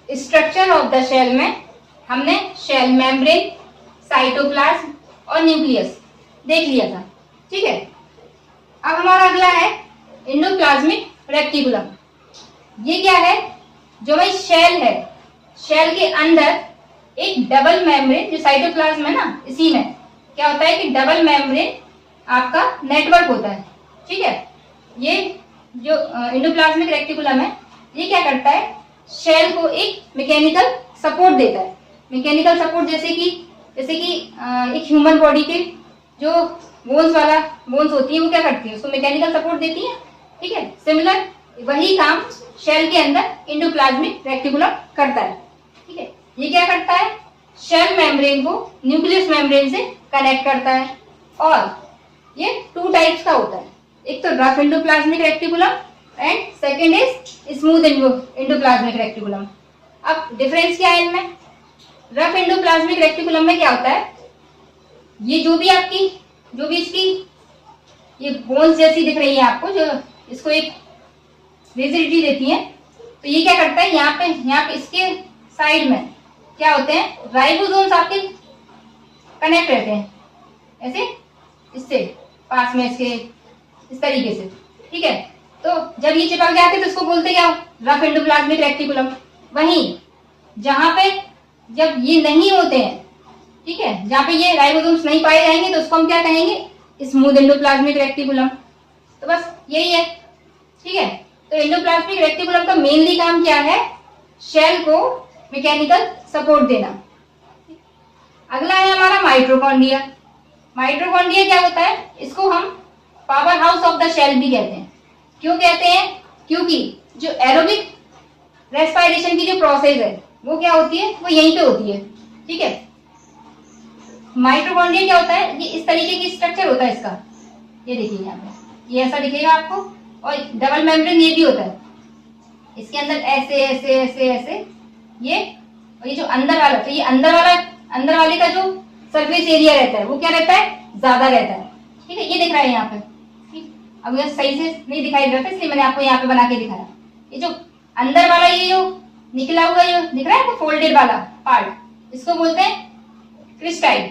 Structure of the cell में हमने cell membrane, cytoplasm और न्यूक्लियस देख लिया था। ठीक है, अब हमारा अगला है एंडोप्लाज्मिक रेक्टिकुलम। ये क्या है? जो भाई सेल है, सेल के अंदर एक डबल मेम्ब्रेन, जो साइटोप्लाज्म है ना, इसी में क्या होता है कि डबल मेम्ब्रेन आपका नेटवर्क होता है। ठीक है, ये जो एंडोप्लाज्मिक रेक्टिकुलम है, ये क्या करता है? सेल को एक मैकेनिकल सपोर्ट देता है। मैकेनिकल सपोर्ट जैसे कि एक ह्यूमन बॉडी के जो बोन्स होती है, वो क्या करती है? उसको मैकेनिकल सपोर्ट देती है। ठीक है, सिमिलर वही काम सेल के अंदर एंडोप्लाज्मिक रेक्टिकुलम करता है। ठीक है, ये क्या करता है? सेल मेम्ब्रेन को न्यूक्लियस मेम्ब्रेन से कनेक्ट करता है। और ये 2 टाइप्स का होता है, एक तो rough endoplasmic reticulum and second is smooth endoplasmic reticulum. अब डिफरेंस क्या है इनमें? रफ एंडोप्लाज्मिक रेक्टिकुलम में क्या होता है? ये जो भी इसकी ये बोन्स जैसी दिख रही है आपको, जो इसको एक रिजिडिटी देती है, तो ये क्या करता है? यहाँ पे इसके साइड में क्या होते हैं? राइबोसोम्स आपके कनेक्ट रहते हैं, ऐसे इससे पास में, इसके इस तरीके से। ठीक है, तो जब ये चिपक जाते हैं तो इसको बोलते क्या? Rough endoplasmic reticulum. वहीं जहां पे जब ये नहीं होते हैं, ठीक है, जहां पे ये राइबोसोम्स नहीं पाए जाएंगे, तो उसको हम क्या कहेंगे? Smooth endoplasmic reticulum. तो बस यही है। ठीक है, तो एंडोप्लाज्मिक रेक्टिकुलम का मेनली काम क्या है? सेल को मैकेनिकल सपोर्ट देना। अगला है हमारा माइटोकॉन्ड्रिया। माइटोकॉन्ड्रिया क्या होता है? इसको हम power house of the cell भी कहते हैं। क्यों कहते हैं? क्योंकि जो एरोबिक रेस्पिरेशन की जो प्रोसेस है, वो क्या होती है? वो यहीं पे होती है। ठीक है, माइटोकॉन्ड्रिया क्या होता है? ये इस तरीके की स्ट्रक्चर होता है इसका। ये देखिए यहाँ पे, ये ऐसा दिखेगा आपको, और डबल मेम्ब्रेन ये भी होता है। इसके अंदर ऐसे ऐसे ऐसे ऐसे ये, और ये जो अंदर वाला, तो ये अंदर वाले का जो सरफेस एरिया रहता है, वो क्या रहता है? ज्यादा रहता है। ठीक है, ये दिख रहा है यहाँ पे। ठीक, अब ये सही से नहीं दिखाई दे रहा था, इसलिए मैंने आपको यहाँ पे बना के दिखाया। ये जो अंदर वाला, ये जो निकला हुआ ये दिख रहा है, फोल्डेड वाला पार्ट, इसको बोलते हैं क्रिस्टाई।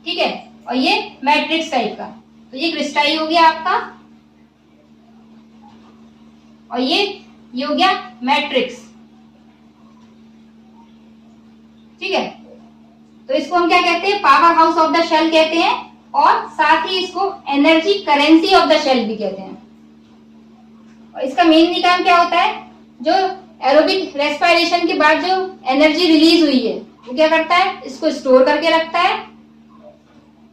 ठीक है, और ये मैट्रिक्स टाइप का, तो ये क्रिस्टाई हो गया आपका, और ये हो गया मैट्रिक्स। ठीक है, तो इसको हम क्या कहते हैं? Power house of the cell कहते हैं, और साथ ही इसको energy currency of the cell भी कहते हैं। और इसका मेन काम क्या होता है? जो एरोबिक रेस्पिरेशन के बाद जो एनर्जी रिलीज हुई है, वो क्या करता है? इसको स्टोर करके रखता है।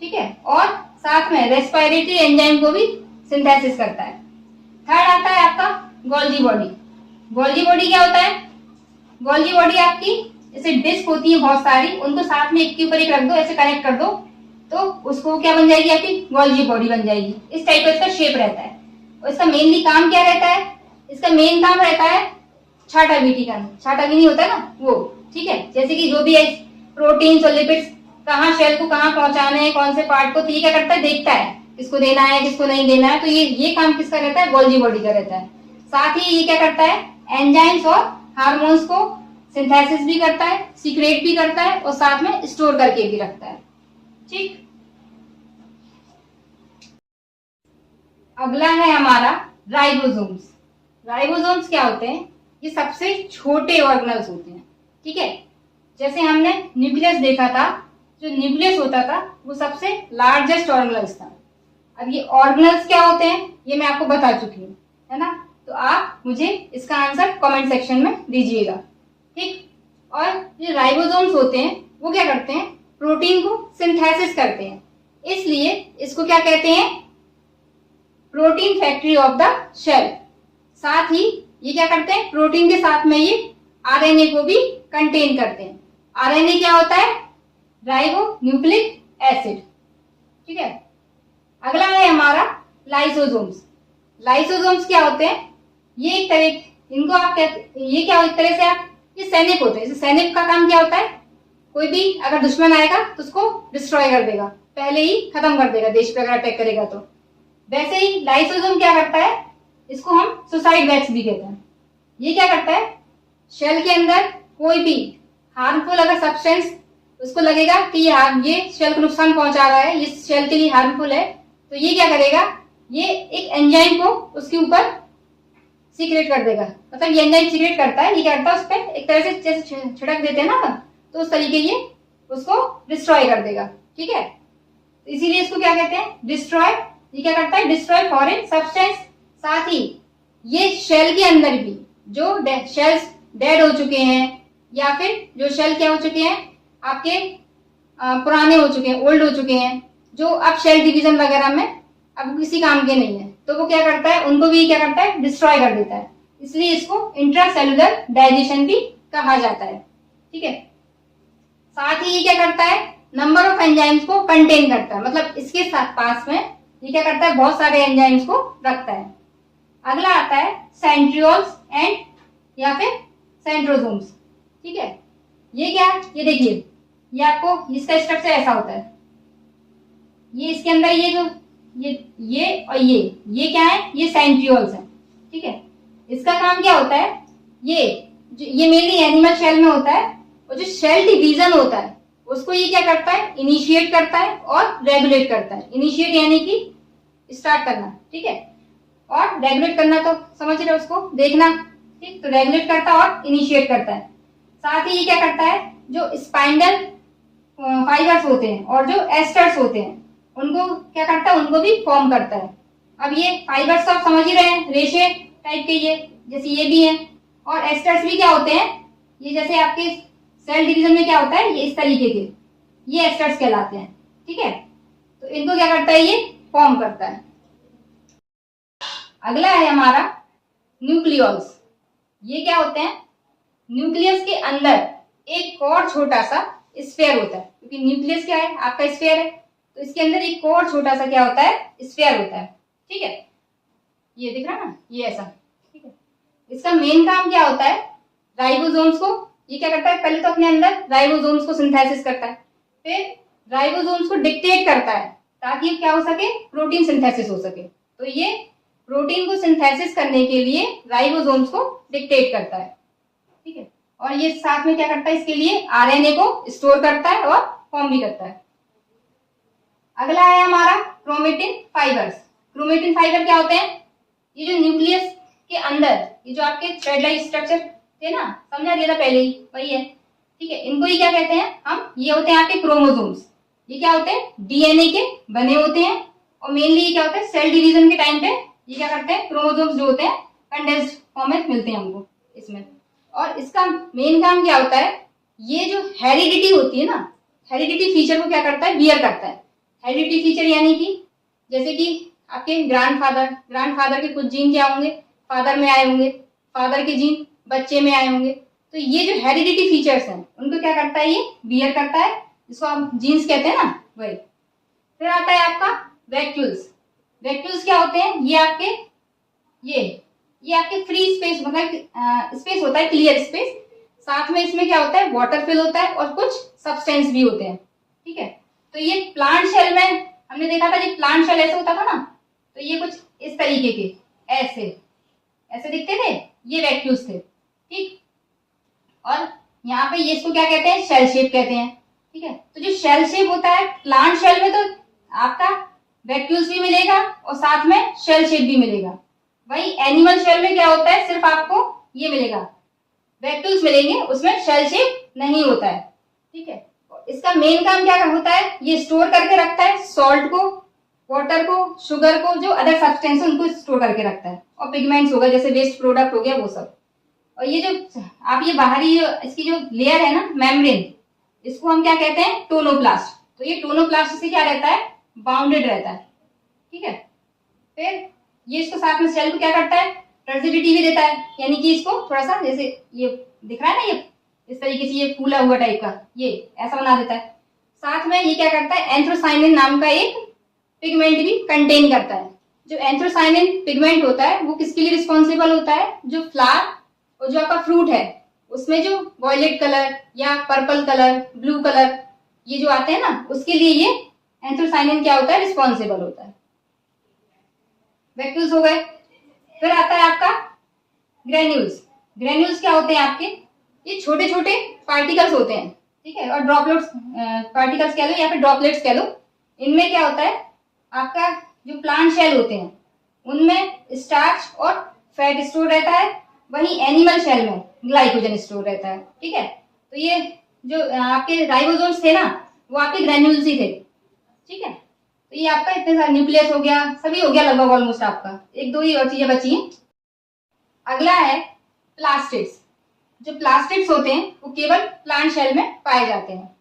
ठीक है, और साथ में रेस्पिरेटरी एंजाइम को भी सिंथेसिस करता है। थर्ड आता है आपका गोल्जी बॉडी। गोल्जी बॉडी क्या होता है? गोल्जी बॉडी आपकी जैसे डिस्क होती है बहुत सारी, उनको साथ में एक के ऊपर एक रख दो, ऐसे कनेक्ट कर दो, तो उसको क्या बन जाएगी? आपकी गोल्जी बॉडी बन जाएगी। इस टाइप का इसका शेप रहता है। और इसका मेनली काम क्या रहता है? इसका मेन काम रहता है छाटाबीटी का। छाटाबीनी होता है ना वो। ठीक है, जैसे कि जो भी है प्रोटीन और लिपिड्स कहाँ सेल को कहाँ पहुंचाने हैं, कौन से पार्ट को, तो ये क्या करता है? देखता है किसको देना है, किसको नहीं देना है। तो ये काम किसका रहता है? गोल्जी बॉडी का रहता है। साथ ही ये क्या करता है? एंजाइम्स और हार्मोन्स को सिंथेसिस भी करता है, सीक्रेट भी करता है, और साथ में स्टोर करके भी रखता है। ठीक, अगला है हमारा राइबोसोम्स। राइबोसोम्स क्या होते हैं? ये सबसे छोटे ऑर्गेनल्स होते हैं। ठीक है, जैसे हमने न्यूक्लियस देखा था, जो न्यूक्लियस होता था वो सबसे लार्जेस्ट ऑर्गेनल्स था। अब ये ऑर्गेनल्स क्या होते हैं, ये मैं आपको बता चुकी हूँ, है ना? तो आप मुझे इसका आंसर कमेंट सेक्शन में दीजिएगा। ठीक, और जो राइबोसोम्स होते हैं वो क्या करते हैं? प्रोटीन को सिंथेसिस करते हैं, इसलिए इसको क्या कहते हैं? Protein factory of the cell. साथ ही ये क्या करते हैं? प्रोटीन के साथ में ये आरएनए को भी कंटेन करते हैं। आरएनए क्या होता है? Ribo nucleic acid. ठीक है, अगला है हमारा लाइसोसोम्स। लाइसोसोम्स क्या होते हैं? ये एक तरह, इनको आप कहते, ये क्या एक तरह से आप, ये सैनिक होते हैं। सैनिक का काम क्या होता है? कोई भी अगर दुश्मन आएगा तो उसको डिस्ट्रॉय कर देगा, पहले ही खत्म कर देगा, देश पे अगर अटैक करेगा तो। वैसे ही लाइसोसोम क्या करता है? इसको हम सुसाइड वैक्स भी कहते हैं। ये क्या करता है? सेल के अंदर कोई भी हार्मफुल अगर सब्सटेंस उसको लगेगा कि ये सेल को नुकसान पहुंचा रहा है, ये सेल के लिए हार्मफुल है, तो ये क्या करेगा, ये एक एंजाइम को उसके ऊपर सीक्रेट कर देगा। मतलब ये एंजाइम सीक्रेट करता है, ये क्या करता है उस पर एक तरह से जैसे छिड़क देते हैं ना, तो उस तरीके ये उसको डिस्ट्रॉय कर देगा। ठीक है, तो इसीलिए इसको क्या कहते हैं, डिस्ट्रॉय। ये क्या करता है, डिस्ट्रॉय फॉरेन सब्सटेंस। साथ ही ये शेल के अंदर भी जो शेल्स डेड हो चुके हैं या फिर जो शेल क्या हो चुके हैं आपके पुराने हो चुके हैं, ओल्ड हो चुके हैं, जो अब शेल डिवीजन वगैरह में अब किसी काम के नहीं है, तो वो क्या करता है, उनको भी क्या करता है, डिस्ट्रॉय कर देता है। इसलिए इसको इंट्रासेलुलर डाइजेशन भी कहा जाता है। ठीक है, साथ ही ये क्या करता है, नंबर ऑफ एंजाइम्स को कंटेन करता है। मतलब इसके साथ पास में ये क्या करता है, बहुत सारे एंजाइम्स को रखता है। अगला आता है सेंट्रियोल्स एंड या फिर सेंट्रोसोम्स। ठीक है, ये क्या, ये देखिए, ये आपको इसका स्ट्रक्चर ऐसा होता है। ये इसके अंदर ये जो ये और ये क्या है, ये सेंट्रियोल्स है। ठीक है, इसका काम क्या होता है, ये मेनली एनिमल शेल में होता है, और जो शेल डिवीजन होता है उसको ये क्या करता है, इनिशिएट करता है और रेगुलेट करता है। इनिशिएट यानी कि स्टार्ट करना, ठीक है, और रेगुलेट करना तो समझ रहे हो, उसको देखना। ठीक, तो रेगुलेट करता है और इनिशिएट करता है। साथ ही ये क्या करता है, जो स्पाइंडल फाइबर्स होते हैं और जो एस्टर्स होते हैं उनको क्या करता है, उनको भी फॉर्म करता है। अब ये फाइबर्स तो आप समझ ही रहे हैं, रेशे टाइप के, ये जैसे ये भी है, और एस्टर्स भी क्या होते हैं, ये जैसे आपके सेल डिवीजन में क्या होता है, ये इस तरीके के, ये एस्टर्स कहलाते हैं। ठीक है, तो इनको क्या करता है, ये फॉर्म करता है। अगला है हमारा न्यूक्लियोल्स। ये क्या होते हैं, न्यूक्लियस के अंदर एक और छोटा सा स्फीयर होता है, क्योंकि न्यूक्लियस क्या है, आपका स्फीयर है, तो इसके अंदर एक और छोटा सा क्या होता है, स्फीयर होता है। ठीक है, ये दिख रहा है ना, ये ऐसा। ठीक है, इसका मेन काम क्या होता है, राइबोसोम्स को ये क्या करता है, पहले तो अपने अंदर राइबोसोम्स को सिंथेसिस करता है, फिर राइबोसोम्स को डिक्टेट करता है ताकि क्या हो सके, प्रोटीन सिंथेसिस हो सके। तो ये प्रोटीन को सिंथेसिस करने के लिए राइबोसोम्स को डिक्टेट करता है। ठीक है, और ये साथ में क्या करता है, इसके लिए आरएनए को स्टोर करता है और फॉर्म भी करता है। अगला है हमारा क्रोमेटिन फाइबर्स। क्रोमेटिन फाइबर क्या होते हैं, ये जो न्यूक्लियस के अंदर ये जो आपके थ्रेड लाइक स्ट्रक्चर थे ना, समझा दिया था पहले ही, वही है। ठीक है, इनको ये क्या कहते हैं हम, ये होते हैं आपके क्रोमोसोम्स। ये क्या होते हैं, डीएनए के बने होते हैं, और मेनली ये क्या होता है, सेल डिवीजन के टाइम पे ये क्या करते हैं, क्रोमोसोम्स जो होते हैं कंडेंस्ड फॉर्म में मिलते हैं हमको इसमें। और इसका मेन काम क्या होता है, ये जो हेरिडिटी होती है ना, हेरिडिटी फीचर को क्या करता है, बियर करता है। हेरिडिटी फीचर यानी कि जैसे कि आपके ग्रैंडफादर के कुछ जीन क्या होंगे, फादर में आए होंगे, फादर के जीन बच्चे में आए होंगे, तो ये जो हेरिडिटी फीचर्स हैं उनको क्या करता है, ये बियर करता है, जिसको आप जीन्स कहते हैं ना, वही। फिर आता है आपका वैक्यूल्स। वैक्यूल्स क्या होते हैं, ये आपके फ्री स्पेस, मतलब स्पेस होता है, क्लियर स्पेस, साथ में इसमें क्या होता है, वाटर फिल होता है और कुछ सब्सटेंस भी होते हैं। ठीक है, तो ये प्लांट शेल में हमने देखा था, ये प्लांट शेल ऐसे होता था ना, तो ये कुछ इस तरीके के ऐसे दिखते थे, ये वैक्यूल्स थे। ठीक, और यहाँ पे ये इसको क्या कहते हैं, शेल शेप कहते हैं। ठीक है, तो जो शेल शेप होता है प्लांट शेल में, तो आपका वैक्यूल्स भी मिलेगा और साथ में शेल शेप भी मिलेगा। वही एनिमल शेल में क्या होता है, सिर्फ आपको ये मिलेगा, वैक्यूल्स मिलेंगे, उसमें शेल शेप नहीं होता है। ठीक है, इसका मेन काम क्या होता है, ये स्टोर करके रखता है सॉल्ट को, वाटर को, शुगर को, जो अदर सब्सटेंस है उनको स्टोर करके रखता है, और पिगमेंट्स होगा जैसे वेस्ट प्रोडक्ट हो गया वो सब। और ये जो आप ये बाहरी इसकी जो लेयर है ना, मेम्ब्रेन, इसको हम क्या कहते हैं, टोनोप्लास्ट। तो ये टोनोप्लास्ट से क्या रहता है, बाउंडेड रहता है। ठीक है, फिर ये इसको साथ में सेल को क्या करता है, टर्जिडिटी भी देता है, यानी कि इसको थोड़ा सा, जैसे ये दिख रहा है ना, ये इस तरीके से ये फूला हुआ टाइप का, ये ऐसा बना देता है। साथ में ये क्या करता है, एंथ्रोसाइनिन नाम का एक पिगमेंट भी कंटेन करता है। जो एंथ्रोसाइनिन पिगमेंट होता है वो किसके लिए रिस्पॉन्सिबल होता है, जो फ्लावर और जो आपका फ्रूट है उसमें जो वॉयलेट कलर या पर्पल कलर, ब्लू कलर ये जो आते हैं ना, उसके लिए ये एंथ्रोसाइनिन क्या होता है, रिस्पॉन्सिबल होता है। वैक्यूल्स हो गए। फिर आता है आपका ग्रेन्यूल्स। ग्रेन्यूल्स क्या होते हैं आपके, ये छोटे छोटे पार्टिकल्स होते हैं, ठीक है, और ड्रॉपलेट्स, पार्टिकल्स कह लो या फिर ड्रॉपलेट्स कह लो। इनमें क्या होता है, आपका जो प्लांट शेल होते हैं उनमें स्टार्च और फैट स्टोर रहता है, वहीं एनिमल शेल में ग्लाइकोजन स्टोर रहता है, ठीक है। तो ये जो आपके राइबोसोम्स थे ना, वो आपके ग्रेन्यूल्स ही थे, ठीक है। तो ये आपका इतने सारे न्यूक्लियस हो गया, सभी हो गया लगभग ऑलमोस्ट आपका, एक दो ही और चीजें बची हैं। अगला है प्लास्टिड्स। जो प्लास्टिड्स होते हैं वो केवल प्लांट शेल में पाए जाते हैं।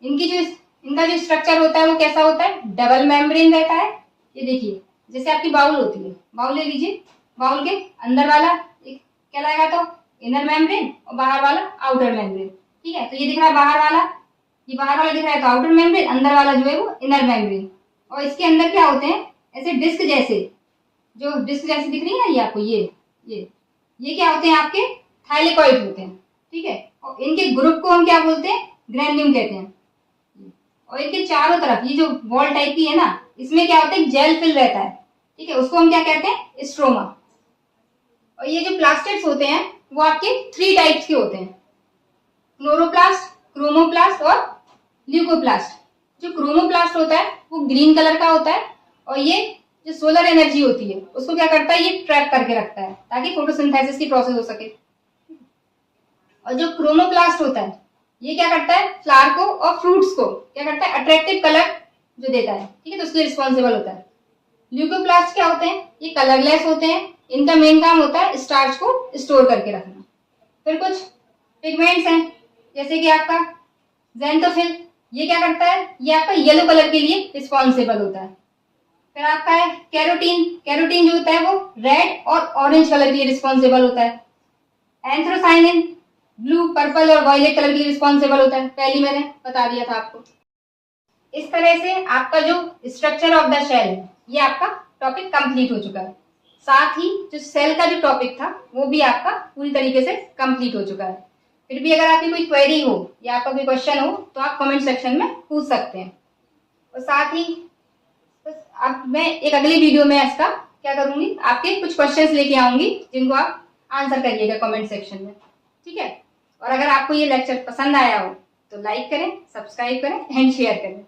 इनका जो स्ट्रक्चर होता है वो कैसा होता है, डबल मेम्ब्रेन रहता है। ये देखिए, जैसे आपकी बाउल होती है, बाउल ले लीजिए, बाउल के अंदर वाला कहलाएगा तो इनर मेम्ब्रेन और बाहर वाला आउटर मेम्ब्रेन, ठीक है। तो ये दिख रहा है बाहर वाला, ये बाहर वाला दिख रहा है तो आउटर मेम्ब्रेन, अंदर वाला जो है वो इनर मेम्ब्रेन। और इसके अंदर क्या होते हैं, ऐसे डिस्क जैसे, जो डिस्क जैसी दिख रही है ना ये आपको, ये क्या होते हैं, आपके थाइलेकॉइड होते हैं, ठीक है। और इनके ग्रुप को हम क्या बोलते हैं, ग्रेन्यूम कहते हैं। और इनके चारों तरफ ये जो बॉल टाइप की है ना, इसमें क्या होता है, जेल फिल रहता है, ठीक है, उसको हम क्या कहते हैं, स्ट्रोमा। और ये जो प्लास्टिड्स होते हैं वो आपके 3 टाइप्स के होते हैं, क्लोरोप्लास्ट, क्रोमोप्लास्ट और ल्यूकोप्लास्ट। जो क्रोमोप्लास्ट होता है वो ग्रीन कलर का होता है, और ये जो सोलर एनर्जी होती है उसको क्या करता है, ये ट्रैप करके रखता है ताकि फोटोसिंथेसिस की प्रोसेस हो सके। और जो क्रोमोप्लास्ट होता है ये क्या करता है, फ्लावर को और फ्रूट्स को क्या करता है, अट्रैक्टिव कलर जो देता है, ठीक है, तो उसके लिए रिस्पॉन्सिबल होता है। ल्यूकोप्लास्ट क्या होते हैं, ये कलरलेस होते हैं, इनका मेन काम होता है स्टार्च को स्टोर करके रखना। फिर कुछ पिगमेंट्स हैं, जैसे कि आपका ज़ैंथोफिल, ये क्या करता है, ये आपका येलो कलर के लिए रिस्पॉन्सिबल होता है। फिर आपका है कैरोटीन, कैरोटीन जो होता है वो रेड और ऑरेंज कलर के लिए रिस्पॉन्सिबल होता है। एंथ्रोसाइनिन ब्लू, पर्पल और वायलेट कलर के लिए रिस्पॉन्सिबल होता है, पहले मैंने बता दिया था आपको। इस तरह से आपका जो स्ट्रक्चर ऑफ द शेल है ये आपका टॉपिक कंप्लीट हो चुका है। साथ ही जो सेल का जो टॉपिक था वो भी आपका पूरी तरीके से कंप्लीट हो चुका है। फिर भी अगर आपकी कोई क्वेरी हो या आपका कोई क्वेश्चन हो तो आप कमेंट सेक्शन में पूछ सकते हैं। और साथ ही अब मैं एक अगली वीडियो में इसका क्या करूंगी, आपके कुछ क्वेश्चंस लेके आऊंगी जिनको आप आंसर करिएगा कमेंट सेक्शन में, ठीक है। और अगर आपको ये लेक्चर पसंद आया हो तो लाइक करें, सब्सक्राइब करें एंड शेयर करें।